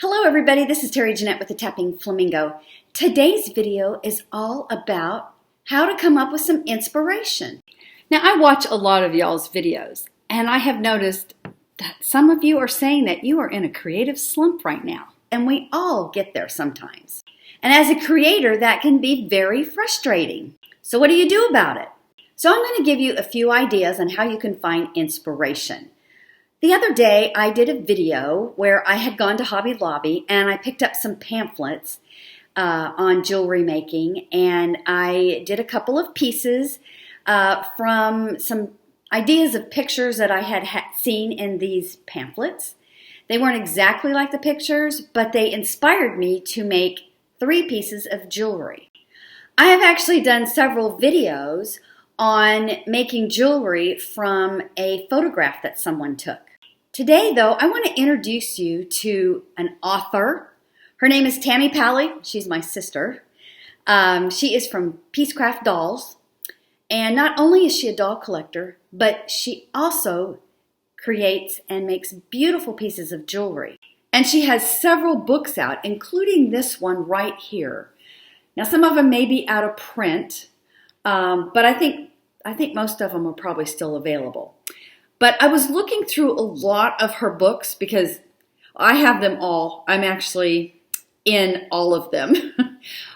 Hello everybody, this is Terry Jeanette with the Tapping Flamingo. Today's video is all about how to come up with some inspiration. Now I watch a lot of y'all's videos and I have noticed that some of you are saying that you are in a creative slump right now, and we all get there sometimes. And as a creator, that can be very frustrating. So what do you do about it? So I'm going to give you a few ideas on how you can find inspiration. The other day, I did a video where I had gone to Hobby Lobby and I picked up some pamphlets on jewelry making, and I did a couple of pieces from some ideas of pictures that I had seen in these pamphlets. They weren't exactly like the pictures, but they inspired me to make 3 pieces of jewelry. I have actually done several videos on making jewelry from a photograph that someone took. Today, though, I want to introduce you to an author. Her name is Tammy Pally. She's my sister. She is from Peacecraft Dolls. And not only is she a doll collector, but she also creates and makes beautiful pieces of jewelry. And she has several books out, including this one right here. Now, some of them may be out of print, but I think most of them are probably still available. But I was looking through a lot of her books because I have them all. I'm actually in all of them.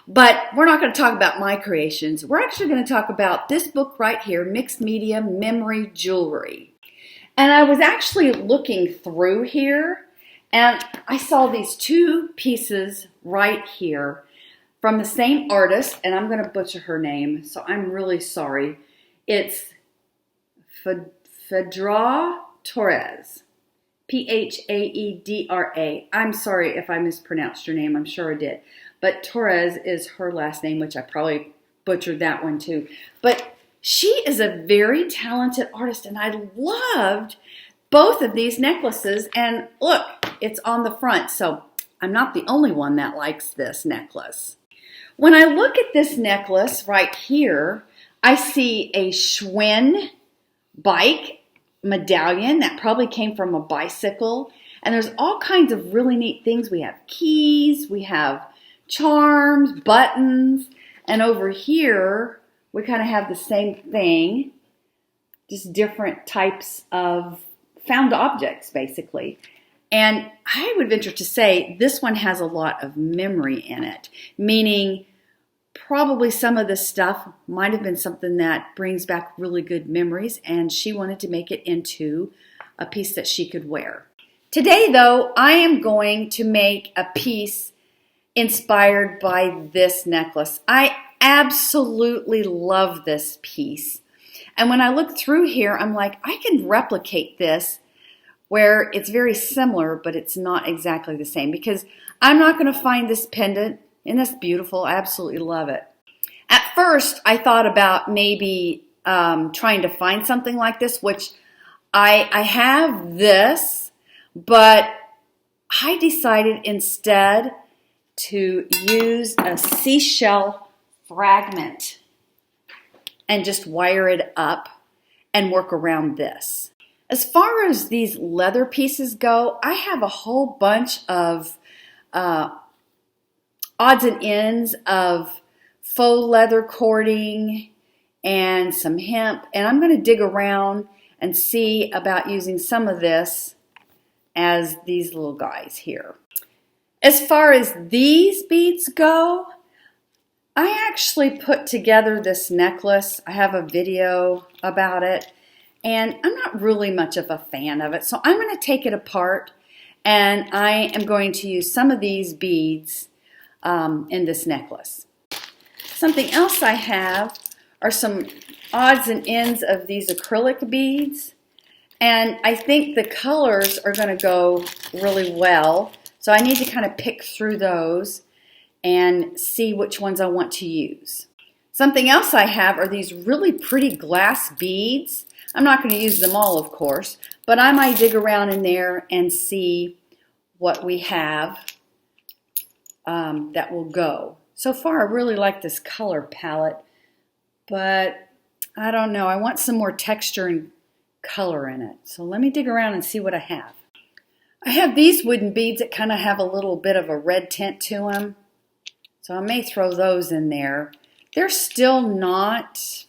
But we're not going to talk about my creations. We're actually going to talk about this book right here, Mixed Media Memory Jewelry. And I was actually looking through here, and I saw these 2 pieces right here from the same artist, and I'm going to butcher her name, so I'm really sorry. It's Phaedra Torres, Phaedra. I'm sorry if I mispronounced your name. I'm sure I did. But Torres is her last name, which I probably butchered that one too. But she is a very talented artist, and I loved both of these necklaces. And look, it's on the front, so I'm not the only one that likes this necklace. When I look at this necklace right here, I see a Schwinn bike medallion that probably came from a bicycle, and there's all kinds of really neat things. We have keys, we have charms, buttons, and over here we kind of have the same thing, just different types of found objects basically. And I would venture to say this one has a lot of memory in it, meaning probably some of this stuff might have been something that brings back really good memories, and she wanted to make it into a piece that she could wear. Today, though, I am going to make a piece inspired by this necklace. I absolutely love this piece. And when I look through here, I'm like, I can replicate this where it's very similar, but it's not exactly the same, because I'm not going to find this pendant. And that's beautiful. I absolutely love it. At first, I thought about maybe trying to find something like this, which I have this, but I decided instead to use a seashell fragment and just wire it up and work around this. As far as these leather pieces go, I have a whole bunch of odds and ends of faux leather cording and some hemp, and I'm going to dig around and see about using some of this as these little guys here. As far as these beads go, I actually put together this necklace. I have a video about it, and I'm not really much of a fan of it, so I'm going to take it apart, and I am going to use some of these beads in this necklace. Something else I have are some odds and ends of these acrylic beads, and I think the colors are going to go really well, so I need to kind of pick through those and see which ones I want to use. Something else I have are these really pretty glass beads. I'm not going to use them all, of course, but I might dig around in there and see what we have that will go. So far, I really like this color palette, but I don't know. I want some more texture and color in it. So let me dig around and see what I have. I have these wooden beads that kind of have a little bit of a red tint to them. So I may throw those in there. They're still not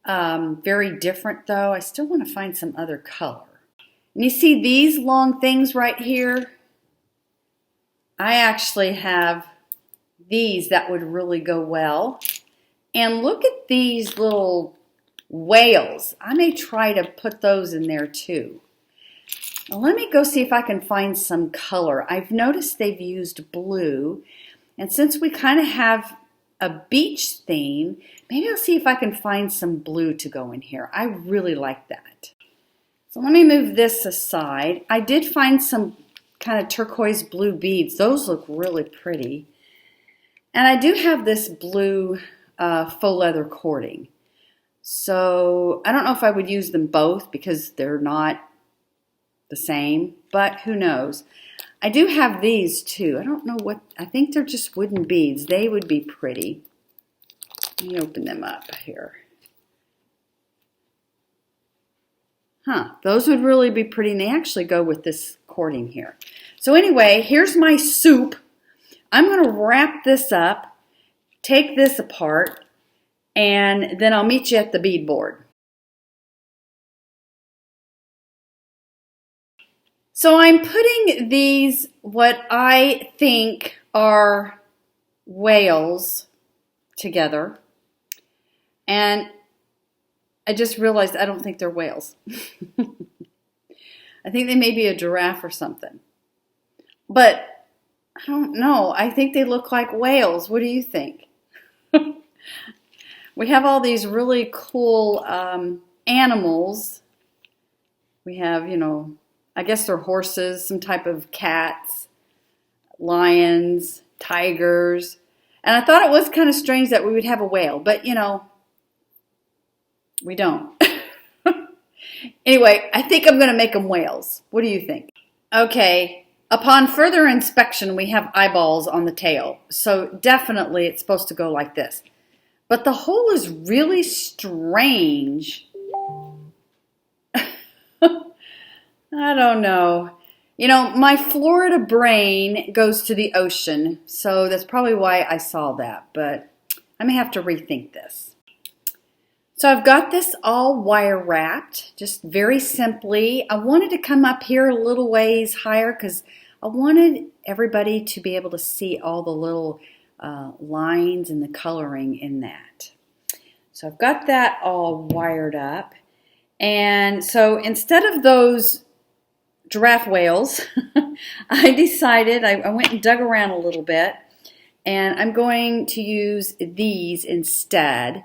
very different though. I still want to find some other color. And you see these long things right here? I actually have these that would really go well. And look at these little whales. I may try to put those in there too. Now let me go see if I can find some color. I've noticed they've used blue. And since we kind of have a beach theme, maybe I'll see if I can find some blue to go in here. I really like that. So let me move this aside. I did find some kind of turquoise blue beads. Those look really pretty. And I do have this blue faux leather cording. So I don't know if I would use them both because they're not the same, but who knows. I do have these too. I don't know what, I think they're just wooden beads. They would be pretty. Let me open them up here. Huh, those would really be pretty, and they actually go with this cording here. So anyway, here's my soup. I'm going to wrap this up, take this apart, and then I'll meet you at the bead board. So I'm putting these, what I think are whales, together. And I just realized I don't think they're whales. I think they may be a giraffe or something. But I don't know. I think they look like whales. What do you think? We have all these really cool animals. We have, you know, I guess they're horses, some type of cats, lions, tigers. And I thought it was kind of strange that we would have a whale, but you know, we don't. Anyway, I think I'm going to make them whales. What do you think? Okay, upon further inspection, we have eyeballs on the tail. So definitely it's supposed to go like this. But the hole is really strange. I don't know. You know, my Florida brain goes to the ocean, so that's probably why I saw that, but I may have to rethink this. So I've got this all wire wrapped, just very simply. I wanted to come up here a little ways higher because I wanted everybody to be able to see all the little lines and the coloring in that. So I've got that all wired up. And so instead of those giraffe whales, I decided, I went and dug around a little bit, and I'm going to use these instead.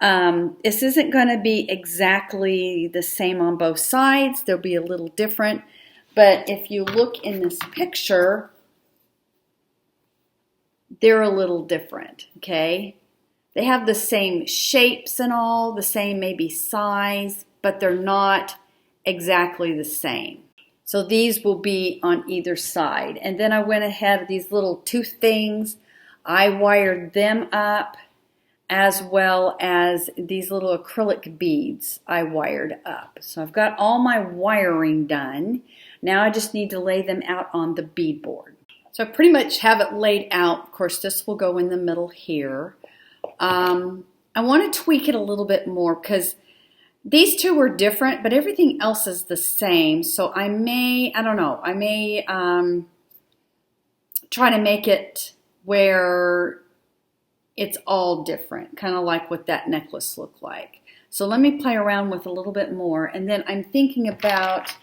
This isn't going to be exactly the same on both sides. They'll be a little different. But if you look in this picture, they're a little different, okay? They have the same shapes and all, the same maybe size, but they're not exactly the same. So these will be on either side. And then I went ahead with these little tooth things. I wired them up, as well as these little acrylic beads I wired up. So I've got all my wiring done. Now I just need to lay them out on the bead board. So I pretty much have it laid out. Of course, this will go in the middle here. I want to tweak it a little bit more because these two were different, but everything else is the same. So I may, I don't know, I may try to make it where it's all different, kind of like what that necklace looked like. So let me play around with a little bit more. And then I'm thinking about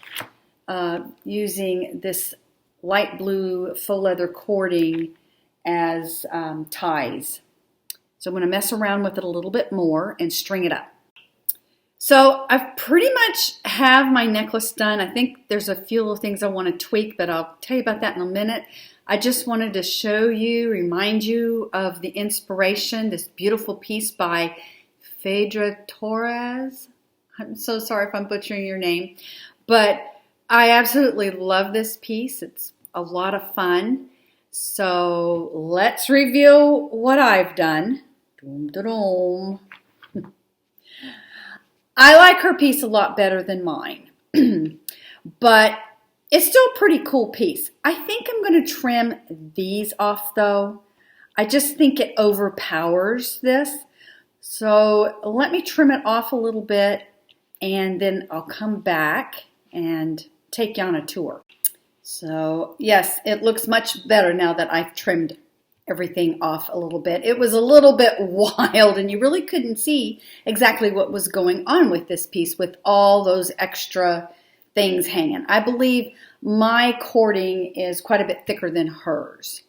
using this light blue faux leather cording as ties. So I'm going to mess around with it a little bit more and string it up. So I pretty much have my necklace done. I think there's a few little things I want to tweak, but I'll tell you about that in a minute. I just wanted to show you, remind you of the inspiration, this beautiful piece by Phaedra Torres. I'm so sorry if I'm butchering your name, but I absolutely love this piece. It's a lot of fun. So let's review what I've done. Dum, da, dum. I like her piece a lot better than mine, but It's still a pretty cool piece. I think I'm going to trim these off though. I just think it overpowers this. So let me trim it off a little bit and then I'll come back and take you on a tour. So yes, it looks much better now that I've trimmed everything off a little bit. It was a little bit wild and you really couldn't see exactly what was going on with this piece with all those extra things hanging. I believe my cording is quite a bit thicker than hers.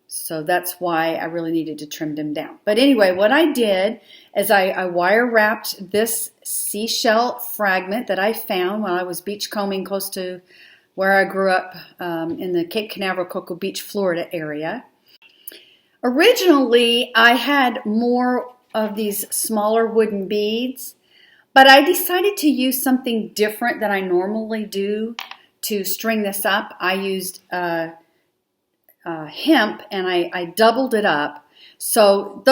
So that's why I really needed to trim them down. But anyway, what I did is I wire wrapped this seashell fragment that I found when I was beachcombing close to where I grew up in the Cape Canaveral, Cocoa Beach, Florida area. Originally, I had more of these smaller wooden beads, but I decided to use something different than I normally do to string this up. I used hemp and I doubled it up. So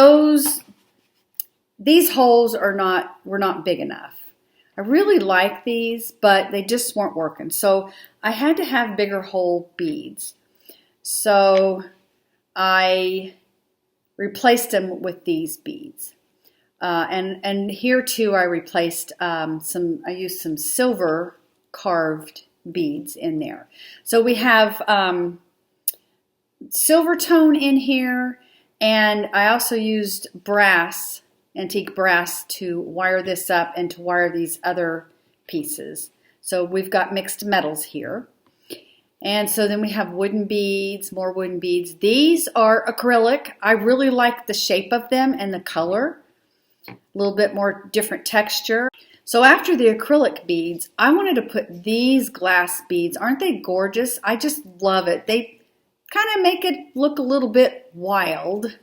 these holes were not big enough. I really like these, but they just weren't working. So I had to have bigger hole beads. So I replaced them with these beads. And here too I replaced I used some silver carved beads in there. So we have silver tone in here, and I also used brass, antique brass, to wire this up and to wire these other pieces. So we've got mixed metals here. And so then we have wooden beads, more wooden beads. These are acrylic. I really like the shape of them and the color. A little bit more different texture. So after the acrylic beads, I wanted to put these glass beads. Aren't they gorgeous? I just love it. They kind of make it look a little bit wild.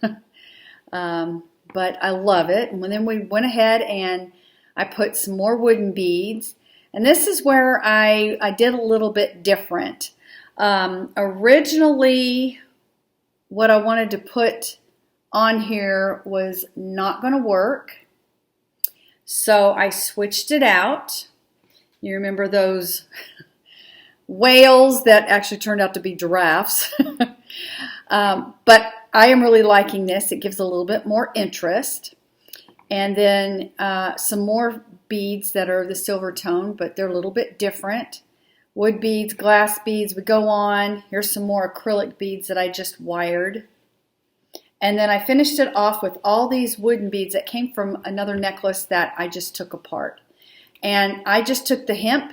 But I love it. And then we went ahead and I put some more wooden beads. And this is where I did a little bit different. Originally, what I wanted to put on here was not going to work. So I switched it out. You remember those whales that actually turned out to be giraffes. But I am really liking this. It gives a little bit more interest. And then some more beads that are the silver tone, but they're a little bit different. Wood beads, glass beads would go on. Here's some more acrylic beads that I just wired. And then I finished it off with all these wooden beads that came from another necklace that I just took apart. And I just took the hemp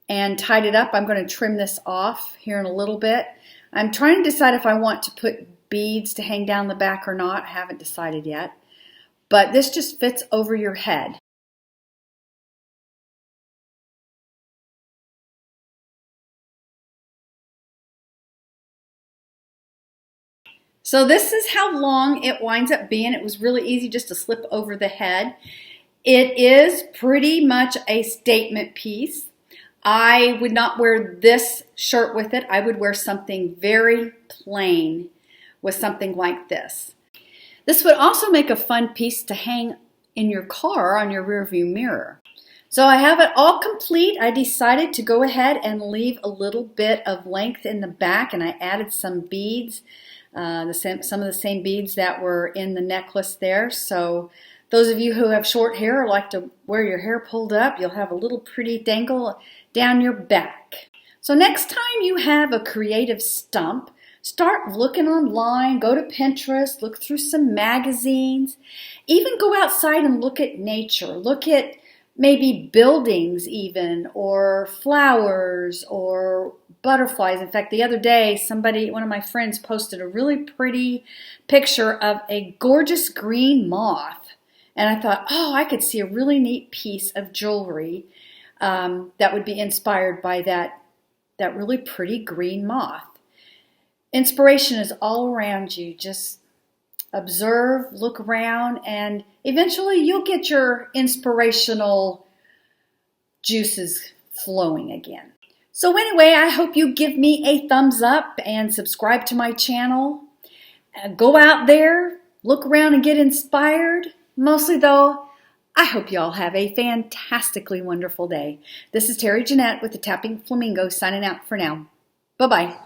and tied it up. I'm going to trim this off here in a little bit. I'm trying to decide if I want to put beads to hang down the back or not. I haven't decided yet. But this just fits over your head. So this is how long it winds up being. It was really easy just to slip over the head. It is pretty much a statement piece. I would not wear this shirt with it. I would wear something very plain with something like this. This would also make a fun piece to hang in your car on your rearview mirror. So I have it all complete. I decided to go ahead and leave a little bit of length in the back, and I added some beads, some of the same beads that were in the necklace there. So those of you who have short hair or like to wear your hair pulled up, you'll have a little pretty dangle down your back. So next time you have a creative stump, start looking online, go to Pinterest, look through some magazines, even go outside and look at nature. Look at maybe buildings even, or flowers, or butterflies. In fact, the other day, one of my friends posted a really pretty picture of a gorgeous green moth. And I thought, oh, I could see a really neat piece of jewelry that would be inspired by that really pretty green moth. Inspiration is all around you. Just observe, look around, and eventually you'll get your inspirational juices flowing again. So anyway, I hope you give me a thumbs up and subscribe to my channel. Go out there, look around and get inspired. Mostly though, I hope you all have a fantastically wonderful day. This is Terry Jeanette with the Tapping Flamingo signing out for now. Bye-bye.